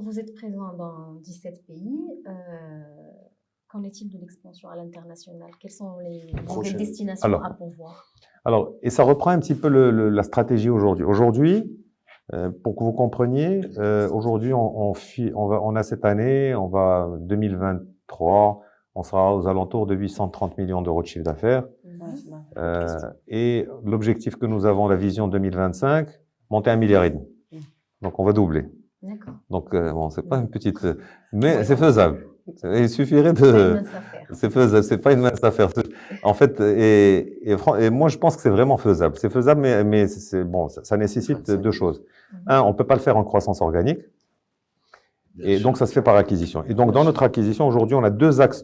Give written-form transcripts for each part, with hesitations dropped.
vous êtes présent dans 17 pays. Qu'en est-il de l'expansion à l'international? Quelles sont les nouvelles destinations à pourvoir? Alors, et ça reprend un petit peu la stratégie aujourd'hui. Aujourd'hui, pour que vous compreniez, aujourd'hui, on a cette année, 2023, on sera aux alentours de 830 millions d'euros de chiffre d'affaires. Et l'objectif que nous avons, la vision 2025, monter à 1,5 milliard. Donc, on va doubler. D'accord. Donc, bon, c'est pas une petite, mais c'est faisable. Il suffirait de. C'est faisable, c'est pas une mince affaire. En fait, et moi, je pense que c'est vraiment faisable. C'est faisable, mais c'est bon, ça nécessite deux choses. Un, on peut pas le faire en croissance organique. Et donc, ça se fait par acquisition. Et donc, dans notre acquisition, aujourd'hui, on a deux axes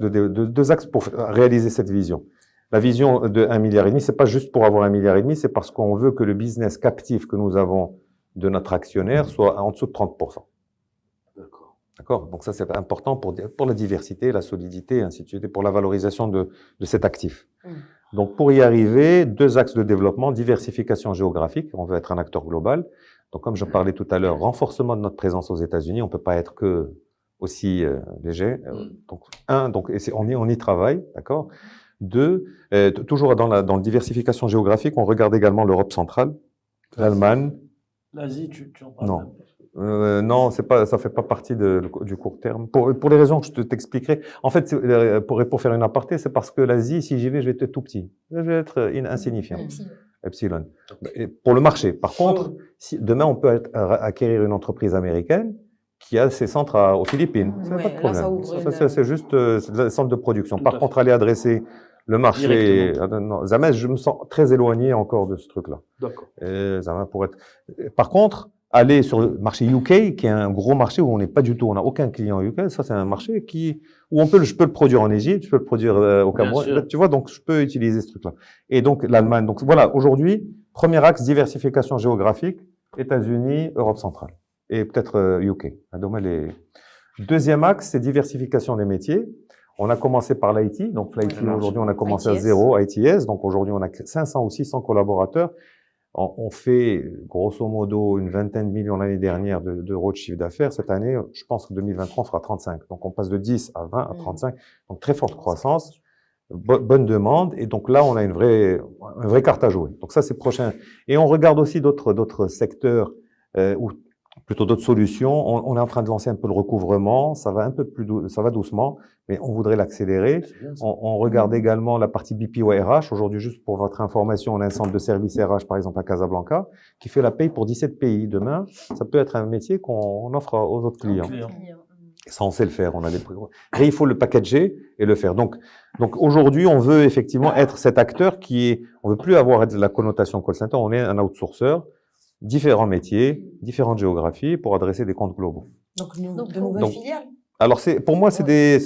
pour réaliser cette vision. La vision de 1,5 milliard, c'est pas juste pour avoir 1,5 milliard, c'est parce qu'on veut que le business captif que nous avons de notre actionnaire soit en dessous de 30%. D'accord. Donc ça, c'est important pour la diversité, la solidité, et ainsi de suite, et pour la valorisation de cet actif. Donc, pour y arriver, deux axes de développement, diversification géographique, on veut être un acteur global. Donc, comme je parlais tout à l'heure, renforcement de notre présence aux États-Unis, on peut pas être que aussi léger. Donc, on y travaille, d'accord. Deux, toujours dans la diversification géographique, on regarde également l'Europe centrale, l'Allemagne. L'Asie, tu en parles? Non. Non, ça fait pas partie du court terme. Pour les raisons que je t'expliquerai. En fait, pour faire une aparté, c'est parce que l'Asie, si j'y vais, je vais être tout petit. Je vais être insignifiant. Epsilon. Et pour le marché. Par contre, si demain, on peut acquérir une entreprise américaine qui a ses centres aux Philippines. C'est pas de problème. C'est juste des centres de production. Par contre, aller adresser le marché, non, jamais, je me sens très éloigné encore de ce truc-là. D'accord. Par contre, aller sur le marché UK, qui est un gros marché où on n'est pas du tout, on n'a aucun client UK, ça c'est un marché où je peux le produire en Égypte, je peux le produire au Cameroun, tu vois, donc je peux utiliser ce truc-là. Et donc l'Allemagne, donc voilà, aujourd'hui, premier axe, diversification géographique, États-Unis, Europe centrale, et peut-être UK. Deuxième axe, c'est diversification des métiers. On a commencé par l'IT, donc l'IT aujourd'hui on a commencé à zéro, ITS, donc aujourd'hui on a 500 ou 600 collaborateurs. On fait grosso modo une vingtaine de millions l'année dernière d'euros de chiffre d'affaires. Cette année, je pense que 2023 on fera 35. Donc on passe de 10 à 20 à 35. Donc très forte croissance, bonne demande. Et donc là, on a un vrai carte à jouer. Donc ça, c'est prochain. Et on regarde aussi d'autres secteurs ou plutôt d'autres solutions. On est en train de lancer un peu le recouvrement. Ça va un peu ça va doucement, mais on voudrait l'accélérer. On regarde également la partie BPO RH. Aujourd'hui, juste pour votre information, on a un centre de service RH, par exemple, à Casablanca, qui fait la paye pour 17 pays. Demain, ça peut être un métier qu'on offre aux autres clients. Et ça, on sait le faire. Et il faut le packager et le faire. Donc aujourd'hui, on veut effectivement être cet acteur on veut plus avoir la connotation call center. On est un outsourcer. Différents métiers, différentes géographies pour adresser des comptes globaux. Donc de nouvelles filiales. Alors pour moi, c'est des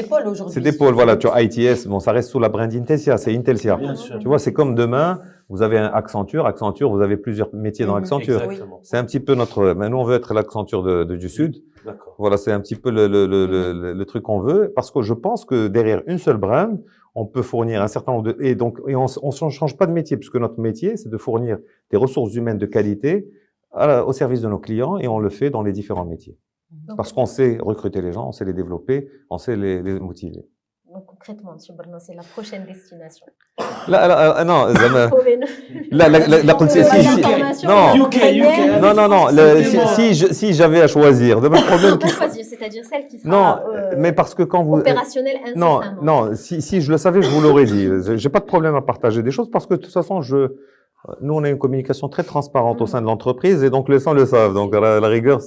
pôles aujourd'hui. C'est des pôles, voilà. Tu vois, ITS, bon, ça reste sous la brand Intelsia, c'est Intelsia. Bien sûr. Tu vois, c'est comme demain, vous avez un Accenture, vous avez plusieurs métiers dans Accenture. Exactement. C'est un petit peu mais nous, on veut être l'Accenture du Sud. D'accord. Voilà, c'est un petit peu le truc qu'on veut, parce que je pense que derrière une seule brand, on peut fournir un certain nombre et on change pas de métier, puisque notre métier, c'est de fournir des ressources humaines de qualité au service de nos clients, et on le fait dans les différents métiers. Parce qu'on sait recruter les gens, on sait les développer, on sait les motiver. Donc concrètement, M. Barno, c'est la prochaine destination. Non, si j'avais à choisir, le problème c'est-à-dire celle qui sera mais parce que quand vous opérationnelle incessamment. Non, si je le savais, je vous l'aurais dit. J'ai pas de problème à partager des choses parce que de toute façon, nous, on a une communication très transparente au sein de l'entreprise et donc les gens le savent. Donc, à la rigueur,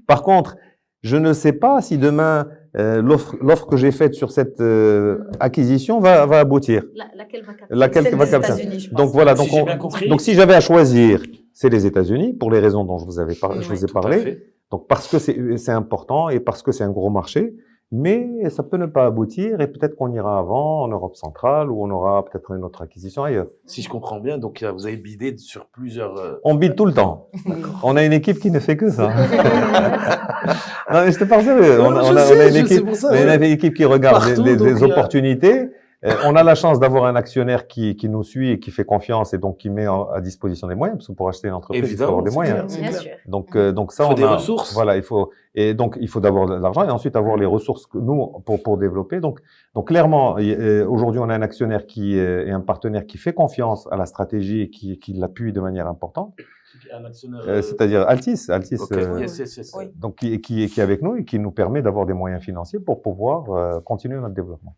par contre, je ne sais pas si demain, l'offre que j'ai faite sur cette acquisition va aboutir. Laquelle va capter. Donc, voilà. Donc, si j'avais à choisir, c'est les États-Unis pour les raisons dont je vous ai parlé. Donc, parce que c'est important et parce que c'est un gros marché. Mais ça peut ne pas aboutir et peut-être qu'on ira avant en Europe centrale ou on aura peut-être une autre acquisition ailleurs. Si je comprends bien, donc vous avez bidé sur plusieurs... On bide tout le temps. On a une équipe qui ne fait que ça. Non, mais je te parle sérieux. On a une équipe qui regarde les opportunités. On a la chance d'avoir un actionnaire qui nous suit et qui fait confiance et donc qui met à disposition des moyens, parce que pour acheter une entreprise, il faut avoir des moyens. Bien sûr. Donc ça, il faut on des a, ressources. Voilà, il faut d'abord de l'argent et ensuite avoir les ressources que nous pour développer. Donc clairement, aujourd'hui, on a un actionnaire et un partenaire qui fait confiance à la stratégie et qui l'appuie de manière importante. Un actionnaire. C'est-à-dire Altis, Okay. Yes. Oui. donc qui est avec nous et qui nous permet d'avoir des moyens financiers pour pouvoir continuer notre développement.